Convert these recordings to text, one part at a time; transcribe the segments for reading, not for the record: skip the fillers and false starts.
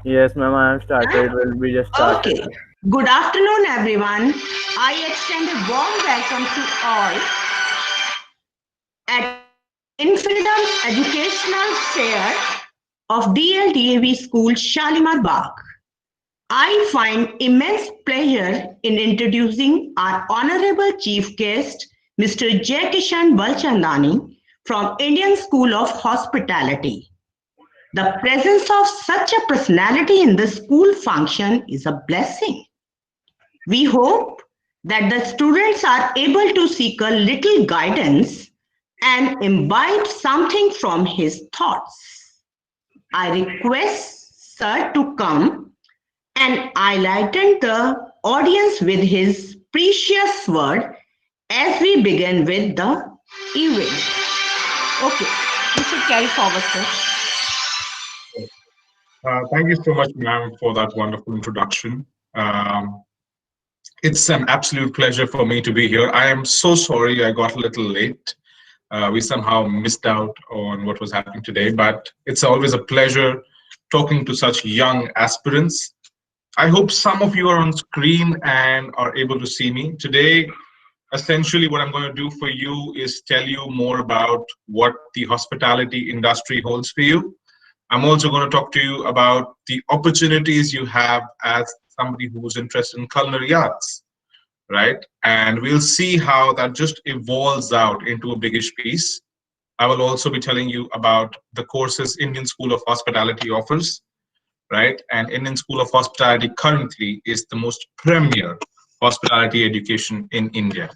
Yes, ma'am, I have started. Huh? Will be just started. Okay. Good afternoon, everyone. I extend a warm welcome to all at Infidum Educational Fair of DLDAV School, Shalimar Bagh. I find immense pleasure in introducing our honorable chief guest, Mr. Jai Kishan Balchandani from Indian School of Hospitality. The presence of such a personality in the school function is a blessing. We hope that the students are able to seek a little guidance and imbibe something from his thoughts. I request Sir to come and enlighten the audience with his precious word as we begin with the event. Okay, you should carry forward, sir. Thank you so much, ma'am, for that wonderful introduction. Um, it's an absolute pleasure for me to be here. I am so sorry I got a little late. We somehow missed out on what was happening today, but it's always a pleasure talking to such young aspirants. I hope some of you are on screen and are able to see me. Today, essentially, what I'm going to do for you is tell you more about what the hospitality industry holds for you. I'm also going to talk to you about the opportunities you have as somebody who's interested in culinary arts, right? And we'll see how that just evolves out into a biggish piece. I will also be telling you about the courses Indian School of Hospitality offers, right? And Indian School of Hospitality currently is the most premier hospitality education in India.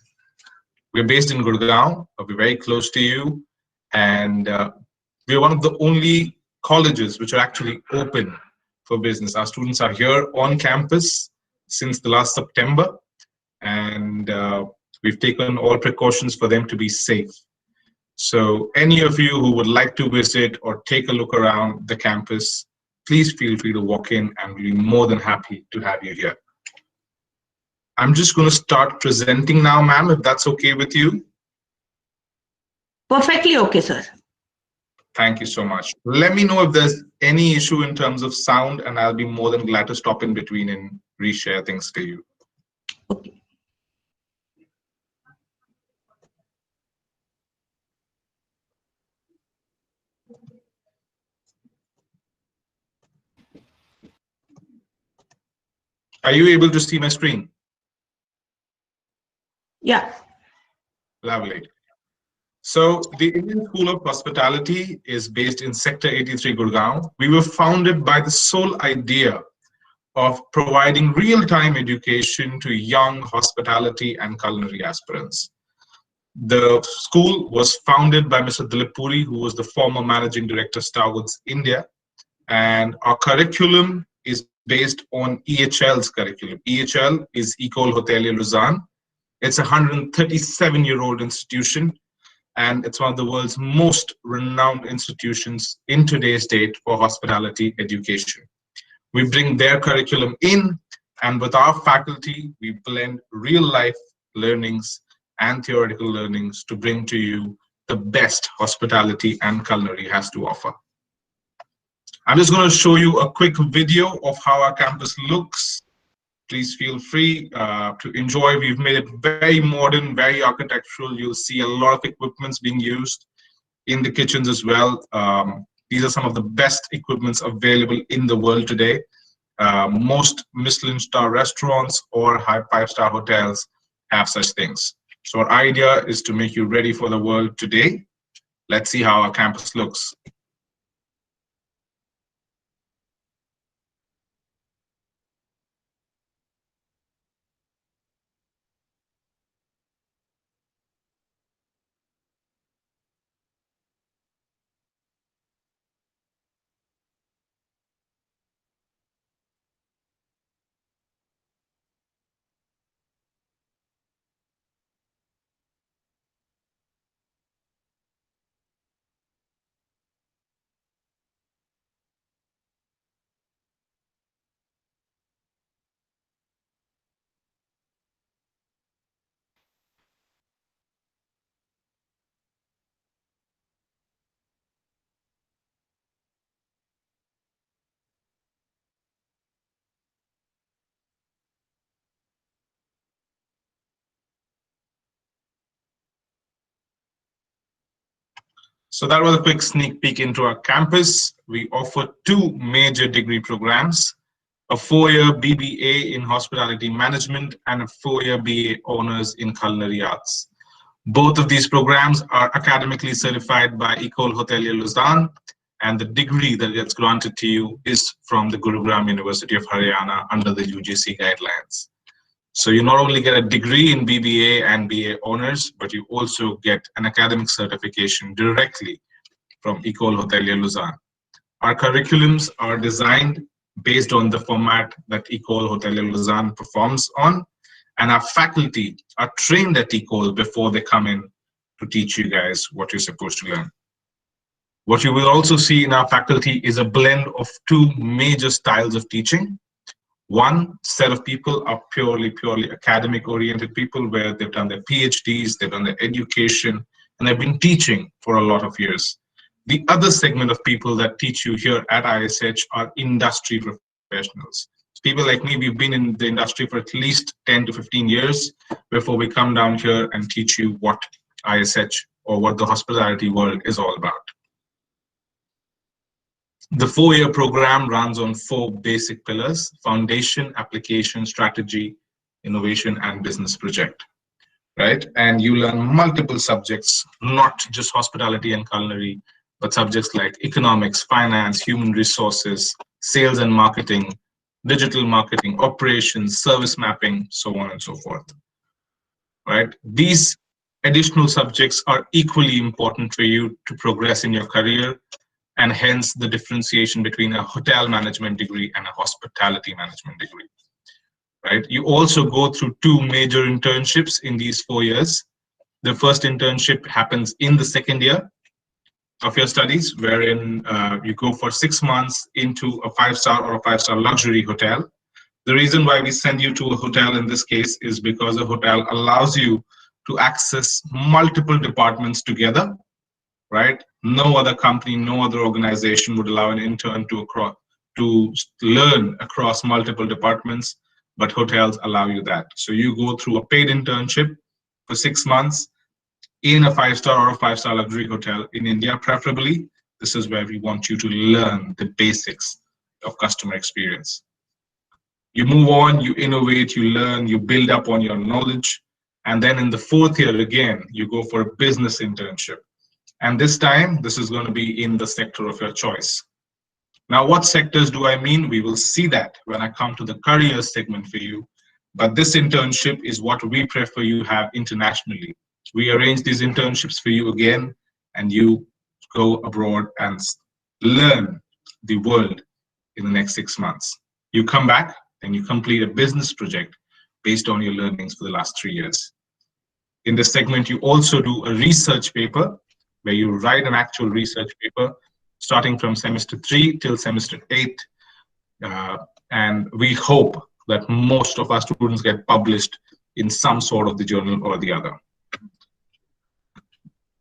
We're based in Gurgaon, we're very close to you, and we're one of the only colleges which are actually open for business. Our students are here on campus since the last September, and we've taken all precautions for them to be safe. So any of you who would like to visit or take a look around the campus, please feel free to walk in and we'll be more than happy to have you here. I'm just going to start presenting now, ma'am, if that's okay with you. Perfectly okay, sir. Thank you so much. Let me know if there's any issue in terms of sound, and I'll be more than glad to stop in between and reshare things to you. Okay. Are you able to see my screen? Yeah. Lovely. So the Indian School of Hospitality is based in Sector 83, Gurgaon. We were founded by the sole idea of providing real-time education to young hospitality and culinary aspirants. The school was founded by Mr. Dilip Puri, who was the former managing director, Starwoods India. And our curriculum is based on EHL's curriculum. EHL is École Hôtelière Lausanne. It's a 137-year-old institution, and it's one of the world's most renowned institutions in today's date for hospitality education. We bring their curriculum in, and with our faculty, we blend real-life learnings and theoretical learnings to bring to you the best hospitality and culinary has to offer. I'm just going to show you a quick video of how our campus looks. Please feel free to enjoy. We've made it very modern, very architectural. You'll see a lot of equipments being used in the kitchens as well. These are some of the best equipments available in the world today. Most Michelin star restaurants or high five-star hotels have such things. So our idea is to make you ready for the world today. Let's see how our campus looks. So that was a quick sneak peek into our campus. We offer two major degree programs, a 4-year BBA in Hospitality Management and a 4-year BA Honors in Culinary Arts. Both of these programs are academically certified by École Hôtelière Lausanne, and the degree that gets granted to you is from the Gurugram University of Haryana under the UGC guidelines. So you not only get a degree in BBA and BA Honors, but you also get an academic certification directly from École Hôtelière Lausanne. Our curriculums are designed based on the format that École Hôtelière Lausanne performs on, and our faculty are trained at École before they come in to teach you guys what you're supposed to learn. What you will also see in our faculty is a blend of two major styles of teaching. One set of people are purely academic oriented people where they've done their PhDs, they've done their education, and they've been teaching for a lot of years. The other segment of people that teach you here at ISH are industry professionals. People like me, we've been in the industry for at least 10 to 15 years before we come down here and teach you what ISH or what the hospitality world is all about. The 4-year program runs on 4 basic pillars: foundation, application, strategy, innovation, and business project, right? And you learn multiple subjects, not just hospitality and culinary, but subjects like economics, finance, human resources, sales and marketing, digital marketing, operations, service mapping, so on and so forth, right? These additional subjects are equally important for you to progress in your career, and hence the differentiation between a hotel management degree and a hospitality management degree, right? You also go through 2 major internships in these 4 years. The first internship happens in the second year of your studies, wherein you go for 6 months into a 5-star or a 5-star luxury hotel. The reason why we send you to a hotel in this case is because a hotel allows you to access multiple departments together, right? No other company, no other organization would allow an intern to learn across multiple departments, but hotels allow you that. So you go through a paid internship for 6 months in a 5-star or a 5-star luxury hotel in India, preferably. This is where we want you to learn the basics of customer experience. You move on, you innovate, you learn, you build up on your knowledge. And then in the 4th year, again, you go for a business internship. And this time, this is going to be in the sector of your choice. Now, what sectors do I mean? We will see that when I come to the career segment for you. But this internship is what we prefer you have internationally. We arrange these internships for you again, and you go abroad and learn the world in the next 6 months. You come back and you complete a business project based on your learnings for the last 3 years. In this segment, you also do a research paper where you write an actual research paper starting from semester 3 till semester 8. And we hope that most of our students get published in some sort of the journal or the other.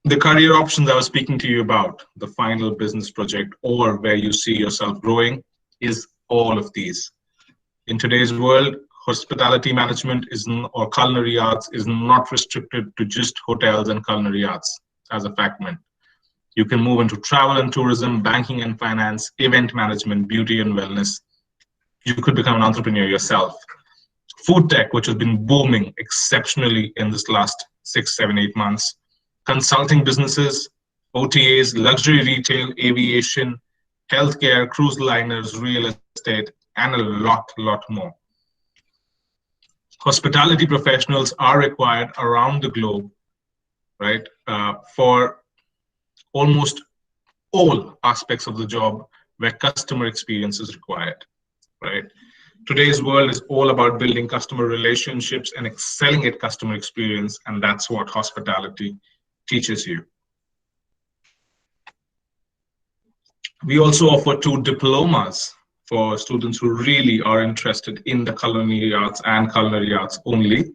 The career options I was speaking to you about, the final business project or where you see yourself growing, is all of these. In today's world, hospitality management or culinary arts is not restricted to just hotels and culinary arts as a fragment. You can move into travel and tourism, banking and finance, event management, beauty and wellness. You could become an entrepreneur yourself. Food tech, which has been booming exceptionally in this last 6, 7, 8 months. Consulting businesses, OTAs, luxury retail, aviation, healthcare, cruise liners, real estate, and a lot more. Hospitality professionals are required around the globe, right, for almost all aspects of the job where customer experience is required, right? Today's world is all about building customer relationships and excelling at customer experience, and that's what hospitality teaches you. We also offer 2 diplomas for students who really are interested in the culinary arts and culinary arts only.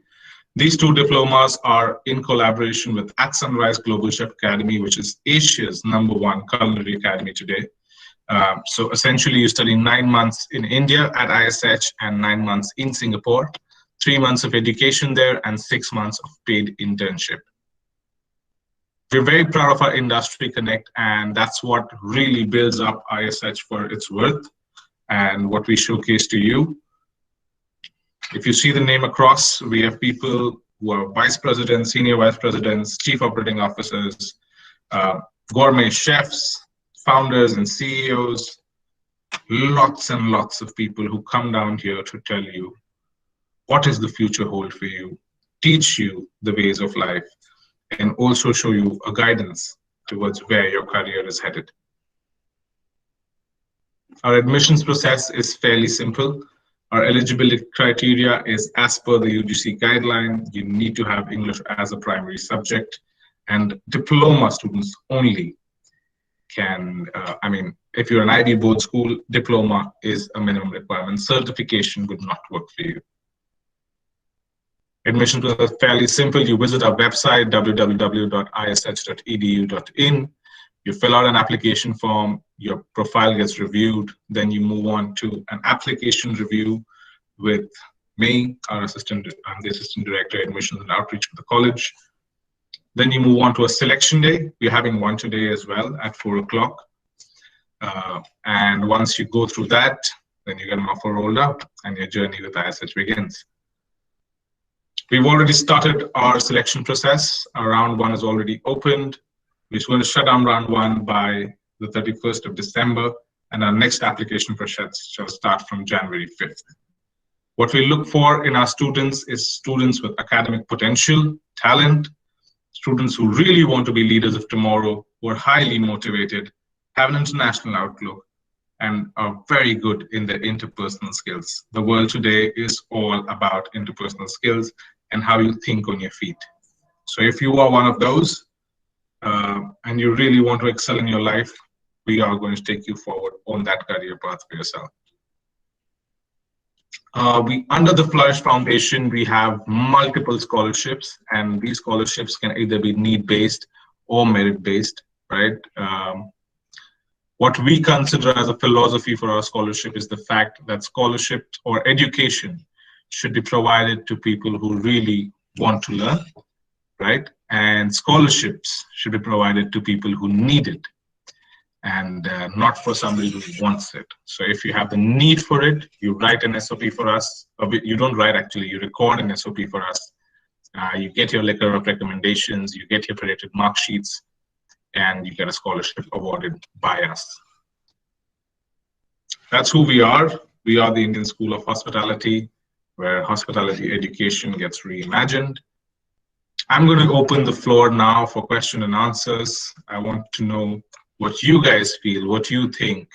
These 2 diplomas are in collaboration with At Sunrise Global Chef Academy, which is Asia's #1 culinary academy today. So essentially you study 9 months in India at ISH and 9 months in Singapore, 3 months of education there and 6 months of paid internship. We're very proud of our industry connect, and that's what really builds up ISH for its worth and what we showcase to you. If you see the name across, we have people who are vice presidents, senior vice presidents, chief operating officers, uh, gourmet chefs, founders and CEOs, lots and lots of people who come down here to tell you what is the future hold for you, teach you the ways of life, and also show you a guidance towards where your career is headed. Our admissions process is fairly simple. Our eligibility criteria is as per the UGC guideline. You need to have English as a primary subject, and diploma students only can, if you're an IB board school, diploma is a minimum requirement. Certification would not work for you. Admissions are fairly simple. You visit our website, www.ish.edu.in. You fill out an application form, your profile gets reviewed, then you move on to an application review with me, I'm the Assistant Director, Admissions and Outreach for the college. Then you move on to a selection day. We're having one today as well at 4 o'clock. And once you go through that, then you get an offer rolled up and your journey with ISH begins. We've already started our selection process. Our round one is already opened. We're going to shut down round one by the 31st of December, and our next application for shall start from January 5th. What we look for in our students is students with academic potential, talent, students who really want to be leaders of tomorrow, who are highly motivated, have an international outlook, and are very good in their interpersonal skills. The world today is all about interpersonal skills and how you think on your feet. So if you are one of those, and you really want to excel in your life, we are going to take you forward on that career path for yourself. Under the Flourish Foundation, we have multiple scholarships, and these scholarships can either be need-based or merit-based, right? What we consider as a philosophy for our scholarship is the fact that scholarship or education should be provided to people who really want to learn, right? And scholarships should be provided to people who need it, and not for somebody who wants it. So if you have the need for it, you write an SOP for us. You don't write, actually, you record an SOP for us. You get your letter of recommendations, you get your predicted mark sheets, and you get a scholarship awarded by us. That's who we are. We are the Indian School of Hospitality, where hospitality education gets reimagined. I'm going to open the floor now for question and answers. I want to know what you guys feel, what you think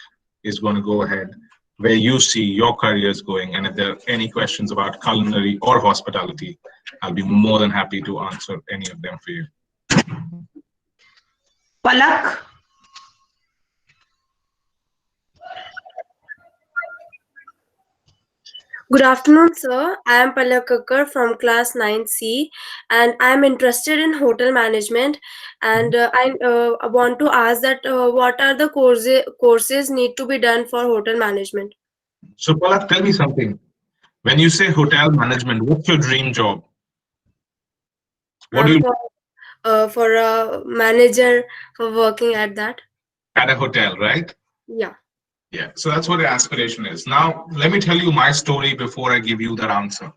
is going to go ahead, where you see your careers going, and if there are any questions about culinary or hospitality, I'll be more than happy to answer any of them for you. Palak. Good afternoon, sir. I am Palak Kakkar from class 9C, and I am interested in hotel management. And I want to ask that what are the courses need to be done for hotel management? So Palak, tell me something. When you say hotel management, what's your dream job? What do you for a manager for working at that? At a hotel, right? Yeah. Yeah, so that's what the aspiration is. Now, let me tell you my story before I give you that answer.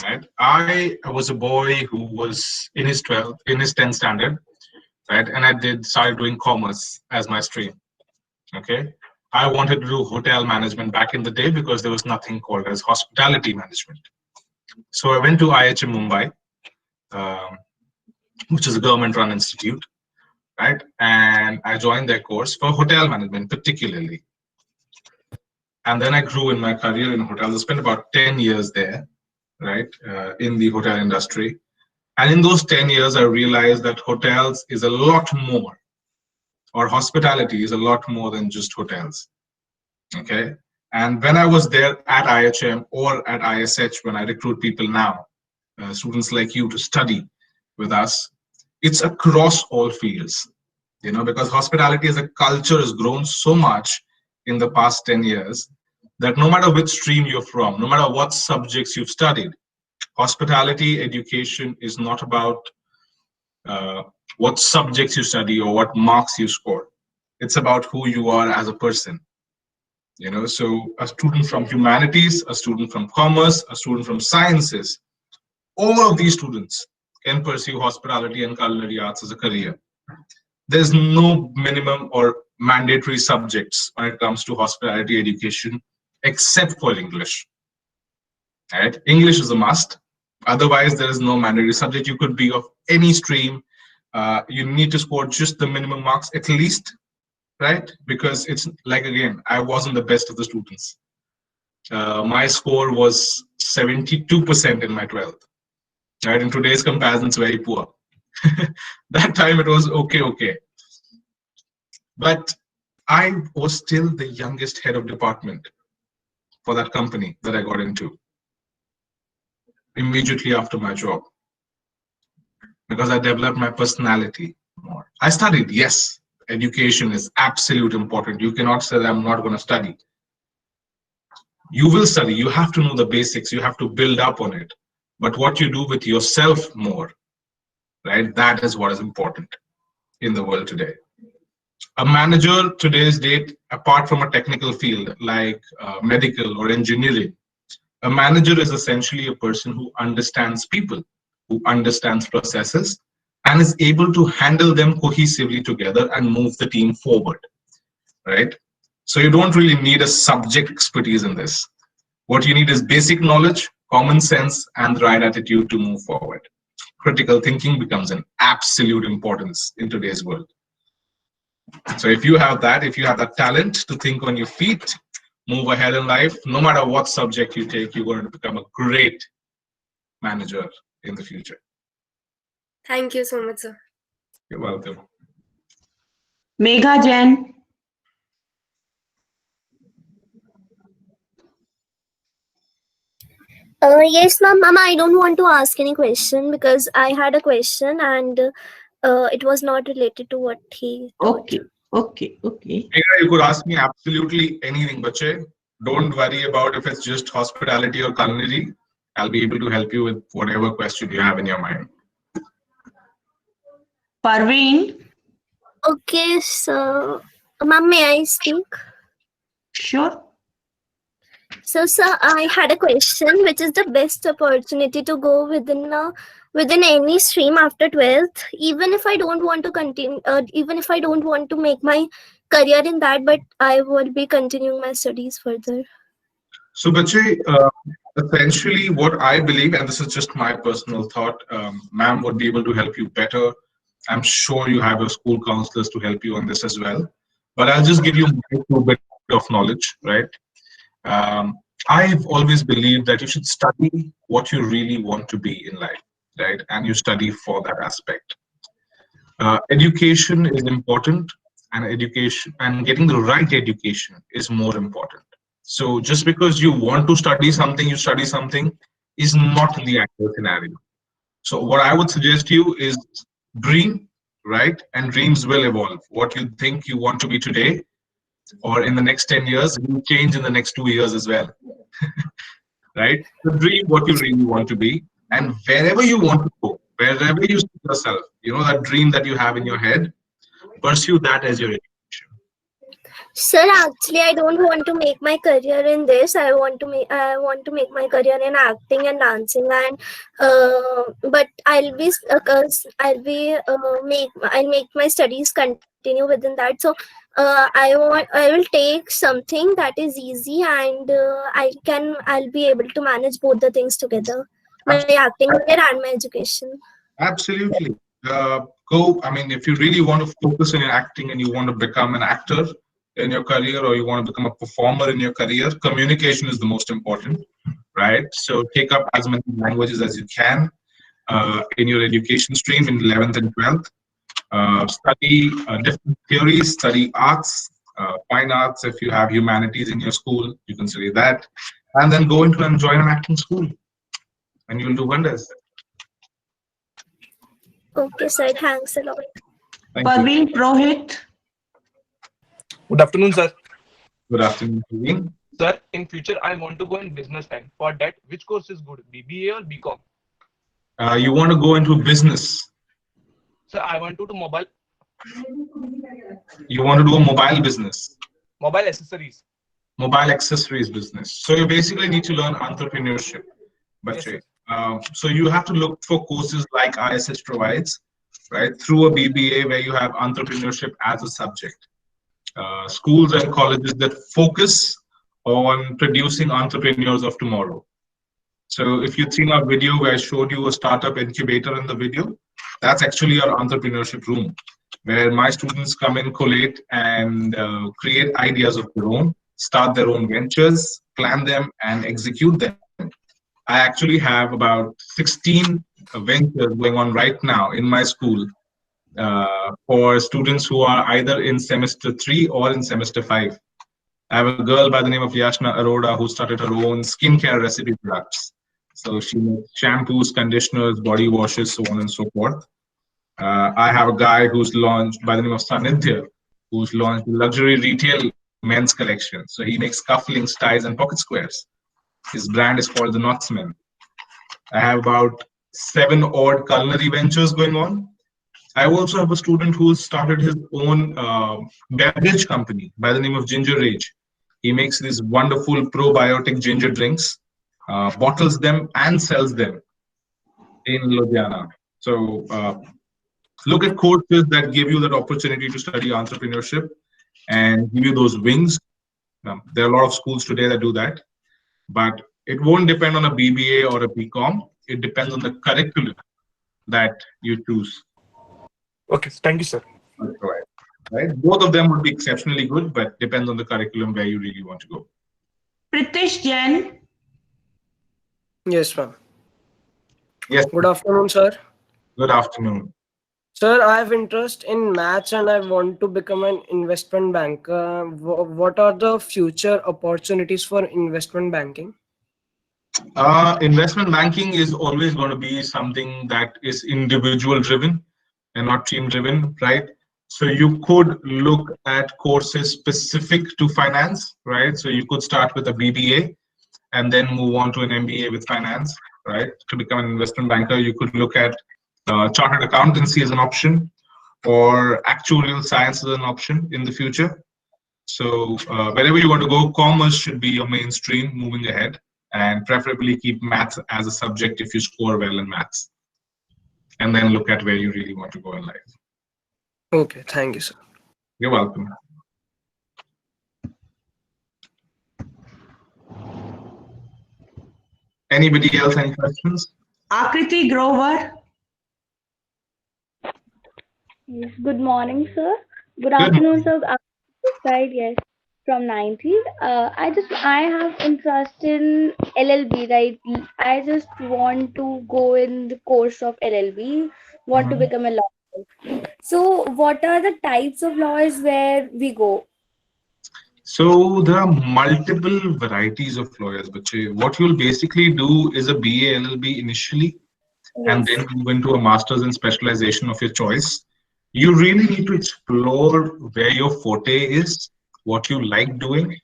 Right? I was a boy who was in his 10th standard, right? And I started doing commerce as my stream. Okay. I wanted to do hotel management back in the day because there was nothing called as hospitality management. So I went to IHM Mumbai, which is a government-run institute, right? And I joined their course for hotel management particularly. And then I grew in my career in hotels. I spent about 10 years there, right, in the hotel industry. And in those 10 years, I realized that hotels is a lot more, or hospitality is a lot more than just hotels, okay? And when I was there at IHM or at ISH, when I recruit people now, students like you to study with us, it's across all fields, you know, because hospitality as a culture has grown so much in the past 10 years that no matter which stream you're from, no matter what subjects you've studied, hospitality education is not about what subjects you study or what marks you score. It's about who you are as a person. So a student from humanities, a student from commerce, a student from sciences, all of these students can pursue hospitality and culinary arts as a career. There's no minimum or mandatory subjects when it comes to hospitality education except for English. Right? English is a must. Otherwise, there is no mandatory subject. You could be of any stream. You need to score just the minimum marks at least, right? Because it's like, again, I wasn't the best of the students. My score was 72% in my 12th. Right? In today's comparison, it's very poor. That time it was okay. But I was still the youngest head of department for that company that I got into immediately after my job, because I developed my personality more. I studied, yes, education is absolute important. You cannot say that I'm not going to study. You will study, you have to know the basics, you have to build up on it. But what you do with yourself more, right? That is what is important in the world today. A manager today's date, apart from a technical field like medical or engineering, a manager is essentially a person who understands people, who understands processes, and is able to handle them cohesively together and move the team forward, right? So you don't really need a subject expertise in this. What you need is basic knowledge, common sense, and the right attitude to move forward. Critical thinking becomes an absolute importance in today's world. So if you have that talent to think on your feet, move ahead in life, no matter what subject you take, you're going to become a great manager in the future. Thank you so much, sir. You're welcome. Megha Jain. Yes, ma'am. Mama, I don't want to ask any question because I had a question and it was not related to what he taught. Okay. You could ask me absolutely anything, Bache. Don't worry about if it's just hospitality or culinary. I'll be able to help you with whatever question you have in your mind. Parveen. Okay, so ma'am, may I speak? Sure. So, sir, I had a question. Which is the best opportunity to go within any stream after 12th, even if I don't want to continue, even if I don't want to make my career in that, but I will be continuing my studies further. So, Bache, essentially what I believe, and this is just my personal thought, ma'am would be able to help you better. I'm sure you have your school counselors to help you on this as well. But I'll just give you my little bit of knowledge, right? I've always believed that you should study what you really want to be in life, right? And you study for that aspect. Education is important, and education and getting the right education is more important. So just because you want to study something, you study something is not the actual scenario. So what I would suggest you is dream, right? And dreams will evolve. What you think you want to be today or in the next 10 years will change in the next 2 years as well. Right? So dream what you really want to be, and wherever you want to go, wherever you see yourself, that dream that you have in your head, pursue that as your education. Sir, actually, I don't want to make my career in this. I want to make my career in acting and dancing, and but I'll make my studies continue within that. So, I will take something that is easy, and I'll be able to manage both the things together, my acting career and my education. Absolutely. If you really want to focus on your acting and you want to become an actor in your career, or you want to become a performer in your career, communication is the most important, right? So take up as many languages as you can in your education stream in 11th and 12th. Study different theories, study arts, fine arts. If you have humanities in your school, you can study that, and then go into and join an acting school, and you'll do wonders. Okay, sir. Thanks a lot. Parveen Prohit. Good afternoon, sir. Good afternoon, Parveen. Sir, in future, I want to go in business line. For that, which course is good, BBA or BCom? You want to go into business? Sir, I want to do mobile You want to do a mobile business, mobile accessories. mobile accessories business. So you basically need to learn entrepreneurship. Yes, sir. So you have to look for courses like ISS provides, right? Through a BBA where you have entrepreneurship as a subject. Schools and colleges that focus on producing entrepreneurs of tomorrow. So if you've seen our video where I showed you a startup incubator in the video, that's actually our entrepreneurship room, where my students come in, collate, and create ideas of their own, start their own ventures, plan them, and execute them. I actually have about 16 ventures going on right now in my school for students who are either in semester 3 or in semester 5. I have a girl by the name of Yashna Arora who started her own skincare recipe products. So she makes shampoos, conditioners, body washes, so on and so forth. I have a guy who's launched by the name of Sanidhya, who's launched luxury retail men's collection. So he makes cufflinks, ties, and pocket squares. His brand is called the Knotsman. I have about 7 odd culinary ventures going on. I also have a student who started his own beverage company by the name of Ginger Rage. He makes these wonderful probiotic ginger drinks, bottles them, and sells them in Ludhiana. So look at courses that give you that opportunity to study entrepreneurship and give you those wings. There are a lot of schools today that do that, but it won't depend on a BBA or a BCom. It depends on the curriculum that you choose. Okay, thank you, sir. Right? Both of them would be exceptionally good, but depends on the curriculum where you really want to go. Pritesh Jain. Yes, ma'am. Yes. Good afternoon, sir. Good afternoon. Sir, I have interest in maths and I want to become an investment banker. What are the future opportunities for investment banking? Investment banking is always going to be something that is individual driven and not team driven, right? So you could look at courses specific to finance, right? So you could start with a BBA and then move on to an MBA with finance, right? To become an investment banker, you could look at chartered accountancy as an option or actuarial science as an option in the future. So wherever you want to go, commerce should be your mainstream moving ahead, and preferably keep maths as a subject if you score well in maths. And then look at where you really want to go in life. Okay, thank you, sir. You're welcome. Anybody else, any questions? Akriti Grover. Yes, good morning, sir. Good afternoon, sir. This side, yes, from 90. I have interest in LLB, right? I just want to go in the course of LLB, want to become a lawyer. So, what are the types of lawyers where we go? So there are multiple varieties of lawyers, but what you'll basically do is a BA LLB initially, and Yes. then move into a master's in specialization of your choice. You really need to explore where your forte is, what you like doing,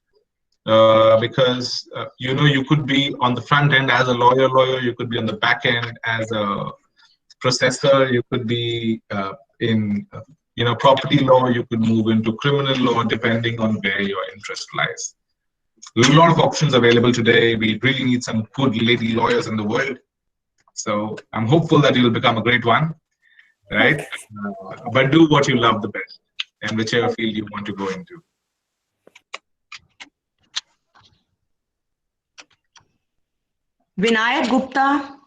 because you could be on the front end as a lawyer, you could be on the back end as a processor, you could be in property law, you could move into criminal law depending on where your interest lies. There's a lot of options available today. We really need some good lady lawyers in the world. So I'm hopeful that you'll become a great one, right? But do what you love the best and whichever field you want to go into. Vinayak Gupta.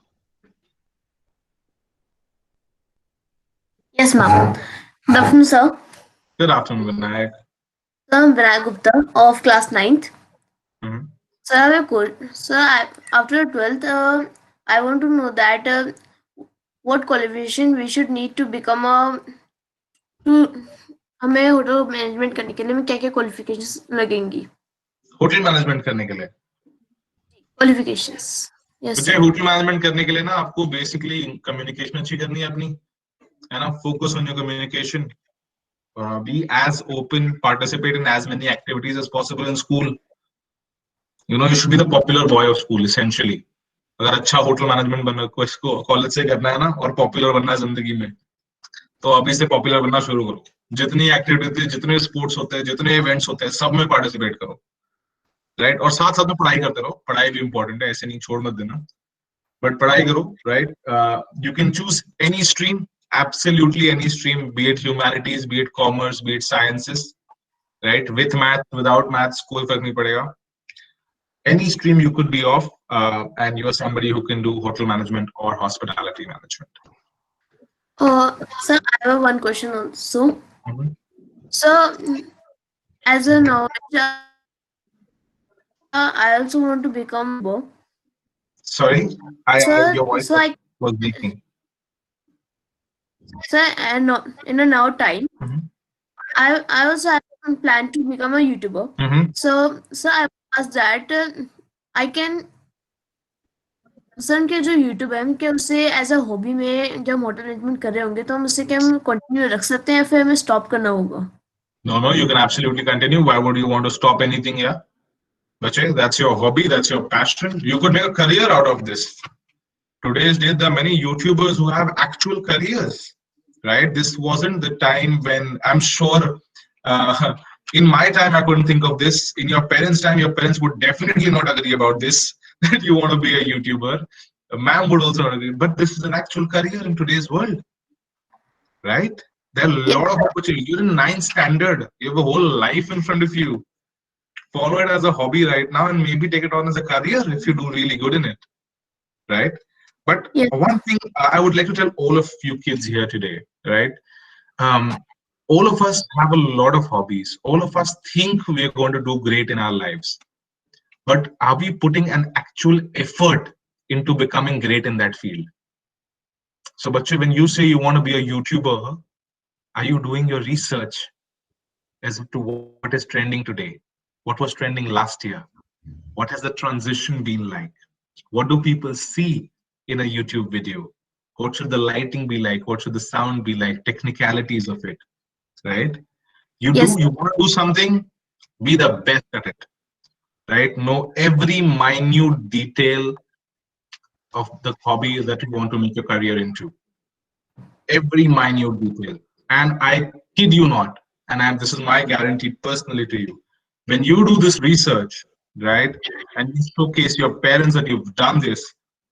Yes, ma'am. Good afternoon, sir. Good afternoon, Vinayak. Sir, I'm Vinayak Gupta of class 9th. Mhm. Sir, I have a question. Sir, after 12th, I want to know that what qualification we should need to become हमें hotel management करने के लिए में क्या क्या qualifications लगेंगी hotel management करने के लिए क्वालिफिकेशंस यस मुझे होटल मैनेजमेंट करने के लिए ना आपको बेसिकली कम्युनिकेशन अच्छी करनी है अपनी, है ना? Focus on your communication, be as open, participate in as many activities as possible in school. You should be the popular boy of school essentially. अगर अच्छा होटल मैनेजमेंट बनना को इसको कॉलेज से करना है ना और पॉपुलर बनना है जिंदगी में, तो अभी से पॉपुलर बनना शुरू करो, जितनी एक्टिविटी, जितने स्पोर्ट्स होते हैं, जितने इवेंट्स होते हैं, सब में पार्टिसिपेट करो, राइट। और साथ साथ में पढ़ाई करते रहो, पढ़ाई भी इंपॉर्टेंट है, ऐसे नहीं छोड़ मत देना, बट पढ़ाई करो, right. You can choose any stream, absolutely any stream, be it humanities, be it commerce, be it sciences, right, with math, without maths, कोई फर्क नहीं पड़ेगा. Any stream you could be of, and you are somebody who can do hotel management or hospitality management. Sir, I have one question also. Mhm. So, as a knowledge, I also want to become a YouTuber. Sorry, Sir, your voice so I, was leaking. sir, and in a now time, Mhm. I also have a plan to become a YouTuber. Mhm. So I asked that I can, sir के जो YouTube है हम क्या उसे as a hobby में जब hotel management कर रहे होंगे तो हम उसे क्या हम कंटिन्यू रख सकते हैं या फिर हमें स्टॉप करना होगा? No, no, you can absolutely continue. Why would you want to stop anything here? Bache, that's your hobby, that's your passion. You could make a career out of this. Today's date, there are many YouTubers who have actual careers, right? This wasn't the time when, I'm sure, uh, in my time, I couldn't think of this. In your parents' time, your parents would definitely not agree about this, that you want to be a YouTuber. A ma'am would also not agree, but this is an actual career in today's world, right? There are a lot of opportunities. You're in ninth standard. You have a whole life in front of you. Follow it as a hobby right now and maybe take it on as a career if you do really good in it, right? But Yes. one thing I would like to tell all of you kids here today, right? All of us have a lot of hobbies. All of us think we are going to do great in our lives. But are we putting an actual effort into becoming great in that field? So, Bache, when you say you want to be a YouTuber, are you doing your research as to what is trending today? What was trending last year? What has the transition been like? What do people see in a YouTube video? What should the lighting be like? What should the sound be like? Technicalities of it, right? You Yes. want to do something, be the best at it, right? Know every minute detail of the hobby that you want to make your career into. Every minute detail. And I kid you not, and this is my guarantee personally to you. When you do this research, right, and you showcase your parents that you've done this,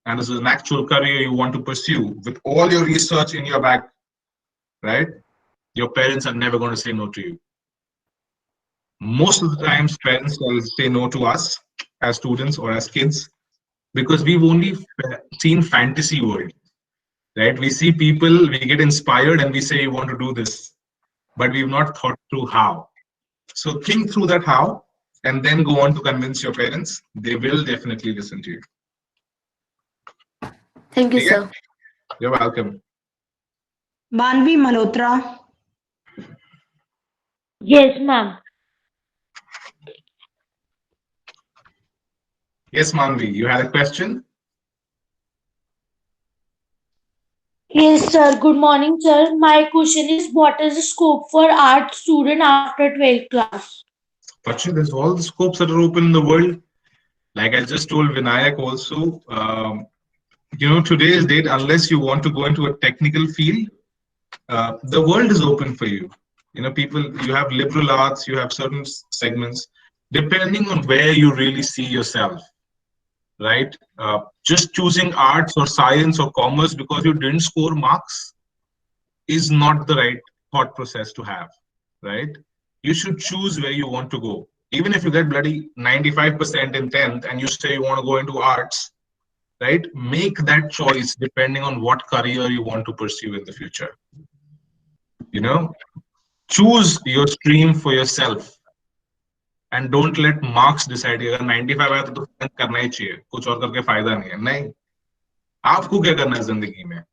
and this is an actual career you want to pursue with all your research in your back, right, your parents are never going to say no to you. Most of the times, parents will say no to us as students or as kids because we've only seen fantasy world, right? We see people, we get inspired, and we say we want to do this, but we've not thought through how. So think through that how, and then go on to convince your parents. They will definitely listen to you. Thank you, Okay? sir. You're welcome. Manvi Malhotra. Yes, ma'am. Yes, Manvi, you had a question? Yes, sir. Good morning, sir. My question is, what is the scope for art student after 12th class? Pachi, there's all the scopes that are open in the world. Like I just told Vinayak also, today's date, unless you want to go into a technical field, the world is open for you. People, you have liberal arts, you have certain segments, depending on where you really see yourself, right? Just choosing arts or science or commerce because you didn't score marks is not the right thought process to have, right? You should choose where you want to go. Even if you get bloody 95% in 10th and you say you want to go into arts, right? Make that choice depending on what career you want to pursue in the future. Choose your stream for yourself and don't let marks decide. अगर 95 आया तो करना ही चाहिए, कुछ और करके फायदा नहीं है. नहीं, आपको क्या करना है जिंदगी में?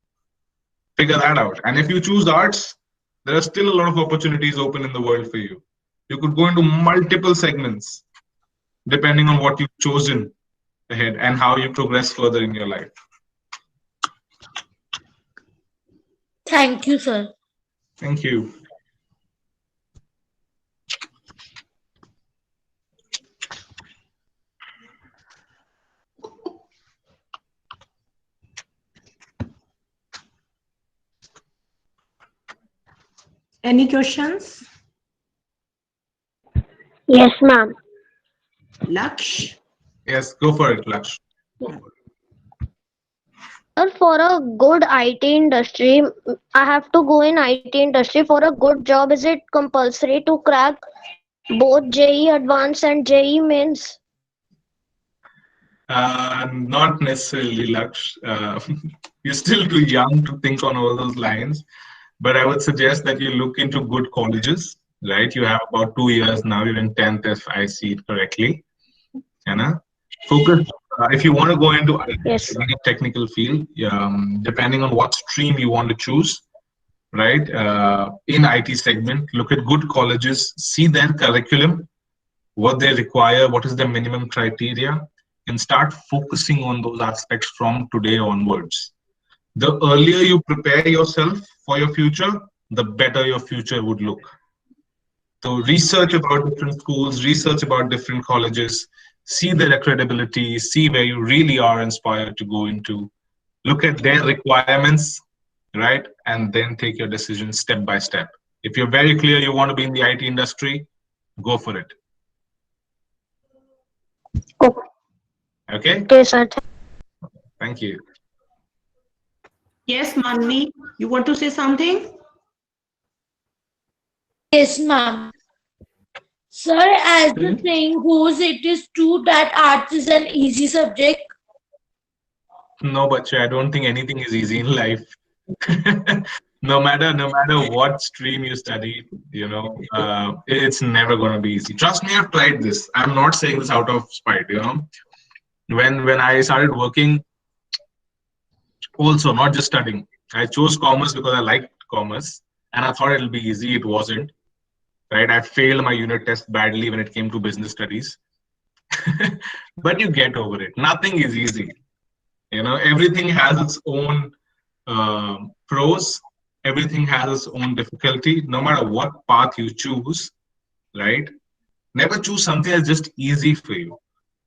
Figure that out. And if you choose arts, there are still a lot of opportunities open in the world for you. You could go into multiple segments depending on what you've chosen ahead and how you progress further in your life. Thank you, sir. Thank you. Any questions? Yes, ma'am. Laksh? Yes, go for it, Laksh. Sir, for a good IT industry, I have to go in IT industry. For a good job, is it compulsory to crack both JE Advanced and JE Mains? Not necessarily, Laksh. You're still too young to think on all those lines. But I would suggest that you look into good colleges, right? You have about 2 years now. You're in 10th, if I see it correctly. Focus. If you want to go into Yes, sir. a technical field, depending on what stream you want to choose, right? In IT segment, look at good colleges, see their curriculum, what they require, what is the minimum criteria, and start focusing on those aspects from today onwards. The earlier you prepare yourself for your future, the better your future would look. So research about different schools, research about different colleges, see their credibility, see where you really are inspired to go into, look at their requirements, right? And then take your decision step by step. If you're very clear you want to be in the IT industry, go for it. Okay? Okay, sir. Thank you. Yes, Manvi, you want to say something? Yes, ma'am. Sir, as the saying goes, it is true that arts is an easy subject. No, Bacha, I don't think anything is easy in life. No matter what stream you study, it's never going to be easy. Trust me, I've tried this. I'm not saying this out of spite. When I started working, also not just studying, I chose commerce because I liked commerce, and I thought it'll be easy. It wasn't. Right? I failed my unit test badly when it came to business studies, but you get over it. Nothing is easy. Everything has its own pros. Everything has its own difficulty. No matter what path you choose, right? Never choose something that's just easy for you.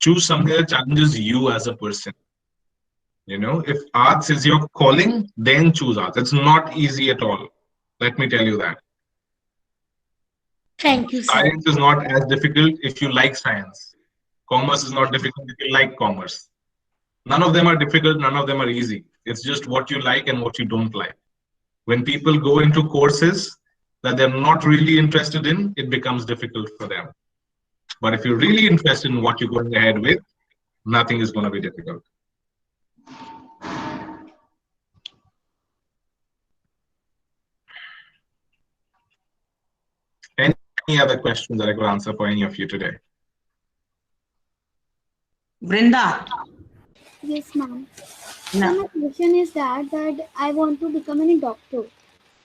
Choose something that challenges you as a person. If arts is your calling, then choose arts. It's not easy at all. Let me tell you that. Thank you, sir. Science is not as difficult if you like science. Commerce is not difficult if you like commerce. None of them are difficult, none of them are easy. It's just what you like and what you don't like. When people go into courses that they're not really interested in, it becomes difficult for them. But if you're really interested in what you're going ahead with, nothing is going to be difficult. Any other questions that I could answer for any of you today? Vrinda? Yes, ma'am. So my question is that I want to become a doctor,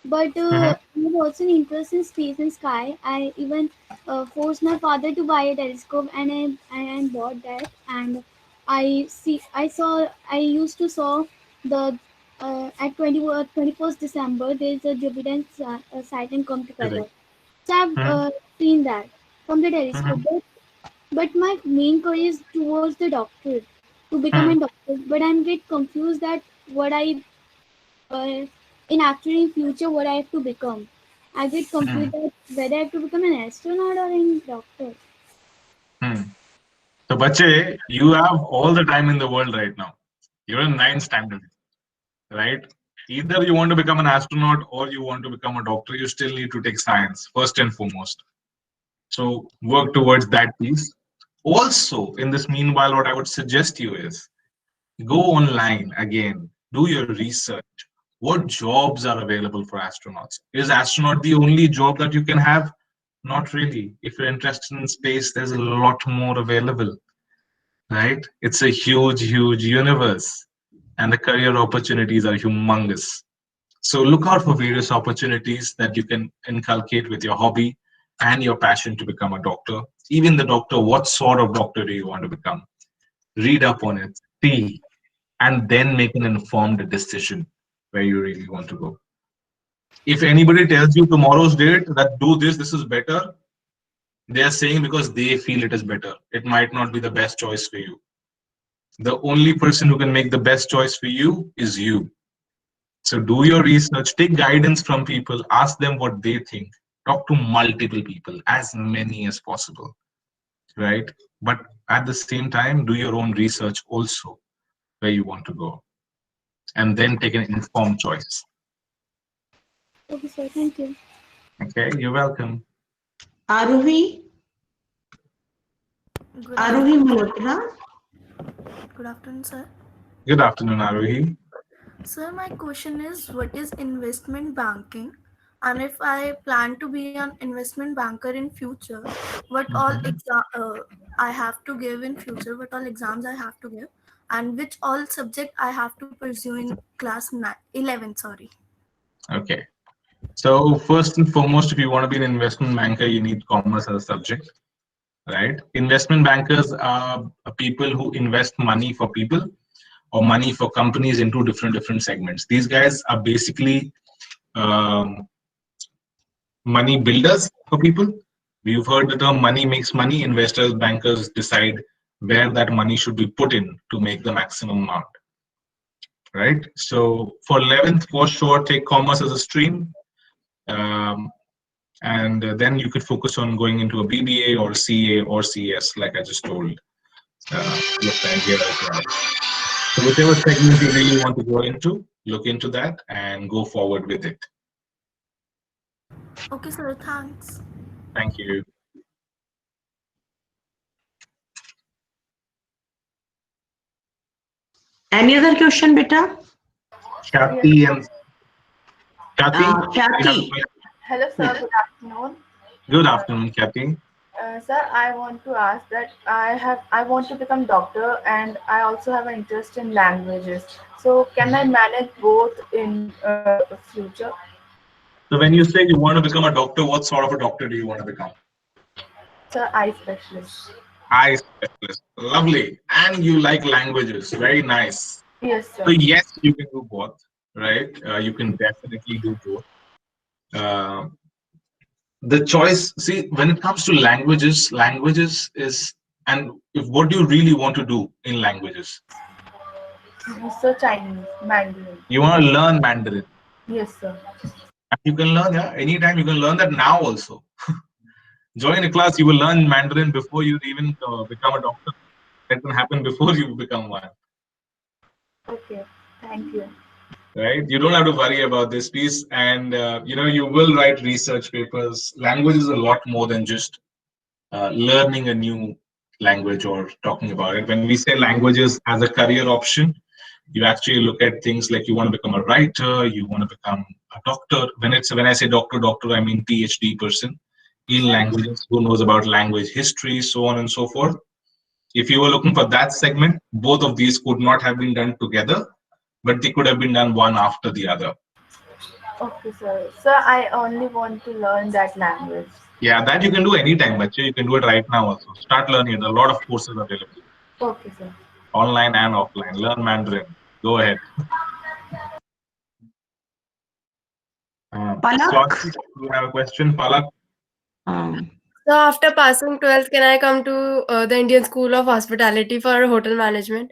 but I have also an interest in space and sky. I even forced my father to buy a telescope, and I bought that. And I used to saw the at 21st December there is a Jupiter and Saturn come together. So I've seen that from the telescope. But my main career is towards the doctorate, to become a doctor. But I'm get confused that what I in actually in future what I have to become. I get confused that whether I have to become an astronaut or a doctor. So, Bache, you have all the time in the world right now. You're in 9th standard, right? Either you want to become an astronaut or you want to become a doctor, you still need to take science first and foremost. So work towards that piece. Also, in this meanwhile, what I would suggest you is go online again, do your research. What jobs are available for astronauts? Is astronaut the only job that you can have? Not really. If you're interested in space, there's a lot more available, right? It's a huge, huge universe, and the career opportunities are humongous. So look out for various opportunities that you can inculcate with your hobby and your passion to become a doctor. Even the doctor, what sort of doctor do you want to become? Read up on it, see, and then make an informed decision where you really want to go. If anybody tells you tomorrow's date that do this, this is better, they are saying because they feel it is better. It might not be the best choice for you. The only person who can make the best choice for you is you. So do your research, take guidance from people, ask them what they think, talk to multiple people, as many as possible, right? But at the same time, do your own research also where you want to go, and then take an informed choice. Okay, sir. Thank you. Okay, you're welcome. Aruhi? Good Aruhi afternoon. Malhotra? Good afternoon, sir. Good afternoon, Aruhi. Sir, my question is, what is investment banking? And if I plan to be an investment banker in future, what all I have to give in future? What all exams I have to give, and which all subject I have to pursue in class 11? Sorry. Okay. So first and foremost, if you want to be an investment banker, you need commerce as a subject, right? Investment bankers are people who invest money for people or money for companies into different segments. These guys are basically um, money builders for people. We've heard the term money makes money. Investors, bankers decide where that money should be put in to make the maximum amount, right? So for 11th, for sure, take commerce as a stream. Um, and then you could focus on going into a BBA or CA or CS, like I just told your friend here as well. So whichever segment you really want to go into, look into that and go forward with it. Okay, sir. Thanks. Thank you. Any other question, beta? Kathy and Kathy, you have a Kathy. question? Hello, sir. Good afternoon. Good afternoon, Kathy. Sir, I want to ask that I want to become doctor, and I also have an interest in languages. So can I manage both in future? So when you say you want to become a doctor, what sort of a doctor do you want to become? Sir, eye specialist. Eye specialist. Lovely. And you like languages. Very nice. Yes, sir. So yes, you can do both, right? You can definitely do both. The choice, see, when it comes to languages is, and if what do you really want to do in languages? So Chinese, Mandarin. You want to learn Mandarin. Yes, sir. You can learn, yeah, anytime. You can learn that now also. Join a class, you will learn Mandarin before you even become a doctor. That can happen before you become one. Okay, thank you. Right, you don't have to worry about this piece, and you will write research papers. Language is a lot more than just learning a new language or talking about it. When we say languages as a career option, you actually look at things like you want to become a writer, you want to become a doctor. When I say doctor, I mean PhD person in languages who knows about language history, so on and so forth. If you were looking for that segment, both of these could not have been done together, but they could have been done one after the other. Okay, sir. Sir, I only want to learn that language. Yeah, that you can do anytime, Bache. You can do it right now also. Start learning. A lot of courses available. Okay, sir. Online and offline. Learn Mandarin. Go ahead. Palak? You have a question, Palak? So after passing 12th, can I come to the Indian School of Hospitality for hotel management?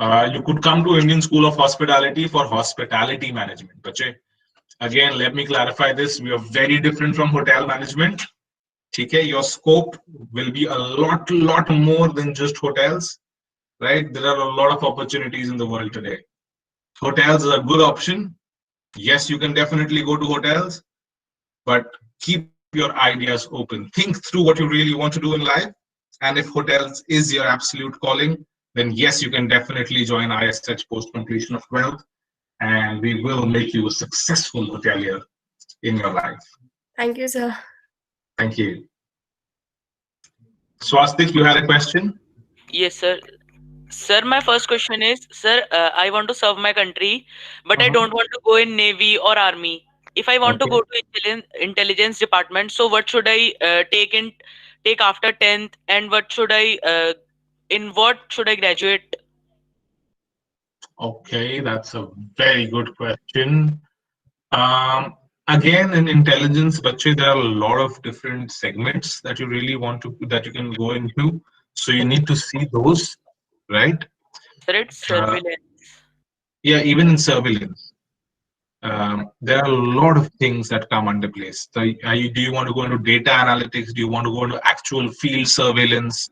You could come to Indian School of Hospitality for hospitality management. Bache. Again, let me clarify this. We are very different from hotel management. Okay, your scope will be a lot more than just hotels, right? There are a lot of opportunities in the world today. Hotels is a good option. Yes, you can definitely go to hotels, but keep your ideas open. Think through what you really want to do in life. And if hotels is your absolute calling, then yes, you can definitely join ISH post completion of 12th, and we will make you a successful hotelier in your life. Thank you, sir. Thank you. Swastik, you had a question? Yes, sir. Sir, my first question is, sir, I want to serve my country, but I don't want to go in Navy or Army. If I want to go to intelligence department, so what should I take after 10th, and what should in what should I graduate? Okay, that's a very good question. Again, in intelligence, Bache, there are a lot of different segments that you really want to, that you can go into. So you need to see those, right? Sir, it's surveillance. Yeah, even in surveillance. there are a lot of things that come under place. So, do you want to go into data analytics? Do you want to go into actual field surveillance?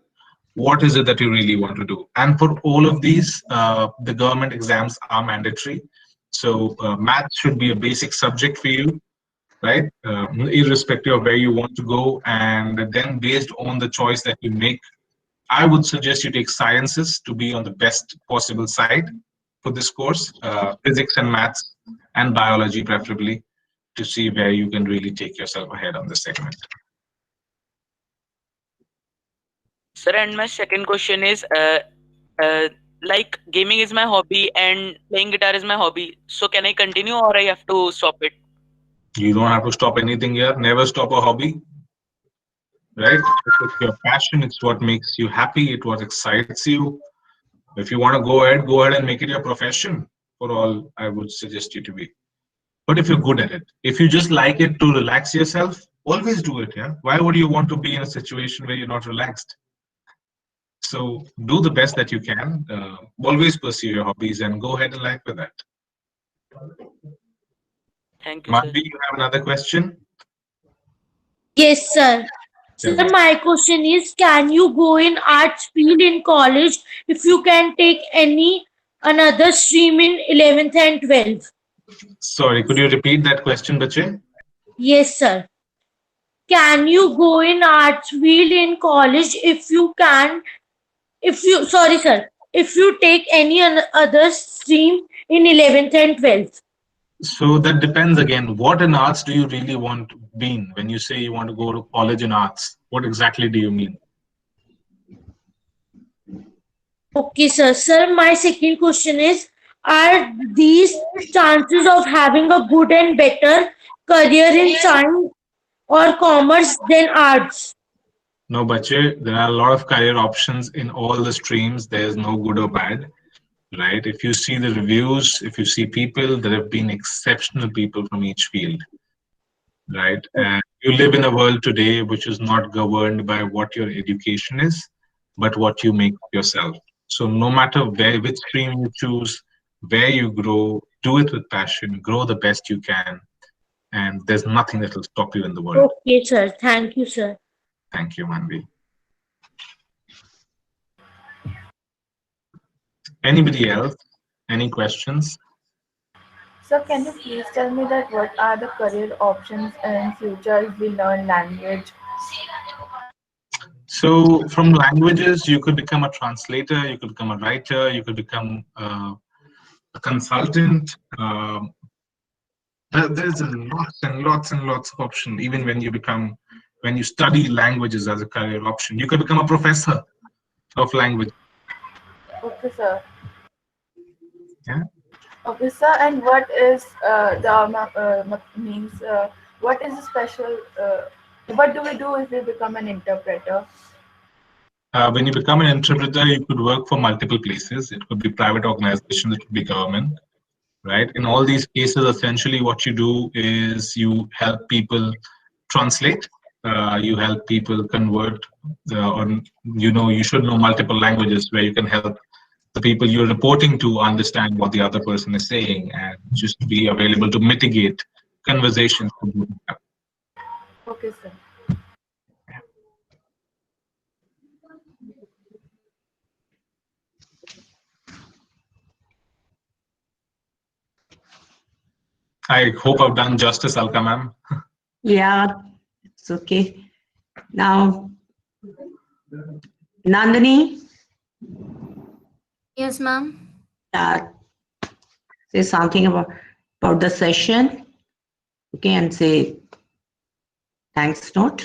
What is it that you really want to do? And for all of these, the government exams are mandatory. So math should be a basic subject for you, right? Irrespective of where you want to go. And then based on the choice that you make, I would suggest you take sciences to be on the best possible side for this course, physics and maths and biology preferably, to see where you can really take yourself ahead on this segment. Sir, and my second question is, like gaming is my hobby and playing guitar is my hobby. So can I continue or I have to stop it? You don't have to stop anything here. Never stop a hobby, right? It's your passion. It's what makes you happy. It's what excites you. If you want to go ahead and make it your profession. For all, I would suggest you to be. But if you're good at it, if you just like it to relax yourself, always do it. Yeah. Why would you want to be in a situation where you're not relaxed? So do the best that you can. Always pursue your hobbies and go ahead and life with that. Thank you, sir. Madhvi, you have another question? Yes, sir. Sir, my question is, can you go in arts field in college if you can take any another stream in 11th and 12th? Sorry, could you repeat that question, Bache? Yes, sir. Can you go in arts field in college if you can, sorry, sir, if you take any other stream in 11th and 12th? So that depends again. What in arts do you really want to be in? When you say you want to go to college in arts, what exactly do you mean? Okay, sir. Sir, my second question is, are these chances of having a good and better career in science or commerce than arts? No, Bache, there are a lot of career options in all the streams. There's no good or bad, right? If you see the reviews, if you see people, there have been exceptional people from each field, right? And you live in a world today which is not governed by what your education is, but what you make yourself. So no matter which stream you choose, where you grow, do it with passion, grow the best you can, and there's nothing that will stop you in the world. Okay, sir. Thank you, sir. Thank you, Manvi. Anybody else? Any questions? So can you please tell me that what are the career options in future if we learn language? So from languages, you could become a translator, you could become a writer, you could become a consultant. There's lots and lots and lots of options. Even when you study languages as a career option, you could become a professor of language. Okay, sir. Yeah. Okay, sir. And what is what is the special? What do we do if we become an interpreter? When you become an interpreter, you could work for multiple places. It could be private organizations, it could be government, right? In all these cases, essentially what you do is you help people translate, you help people convert, you should know multiple languages where you can help the people you're reporting to understand what the other person is saying and just be available to mitigate conversations. Okay, sir. I hope I've done justice, Alka ma'am. Yeah, it's okay. Now, Nandini, Yes, ma'am. say something about the session. Okay, and say thanks note.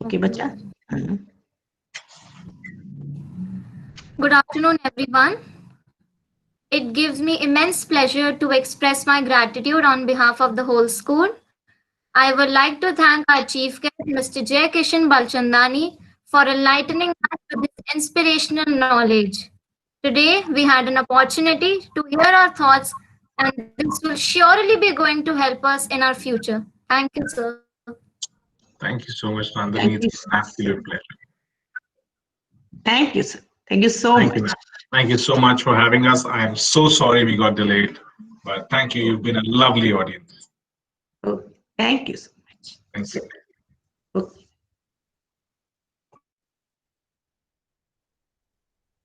Okay, bacha. Good afternoon, everyone. It gives me immense pleasure to express my gratitude on behalf of the whole school. I would like to thank our chief guest, Mr. Jay Kishan Balchandani, for enlightening us with this inspirational knowledge. Today, we had an opportunity to hear our thoughts, and this will surely be going to help us in our future. Thank you, sir. Thank you so much, Nandini. It's an absolute pleasure. Thank you, sir. Thank you so much. Thank you so much for having us. I am so sorry we got delayed. But thank you. You've been a lovely audience. Oh, thank you so much. Thank you.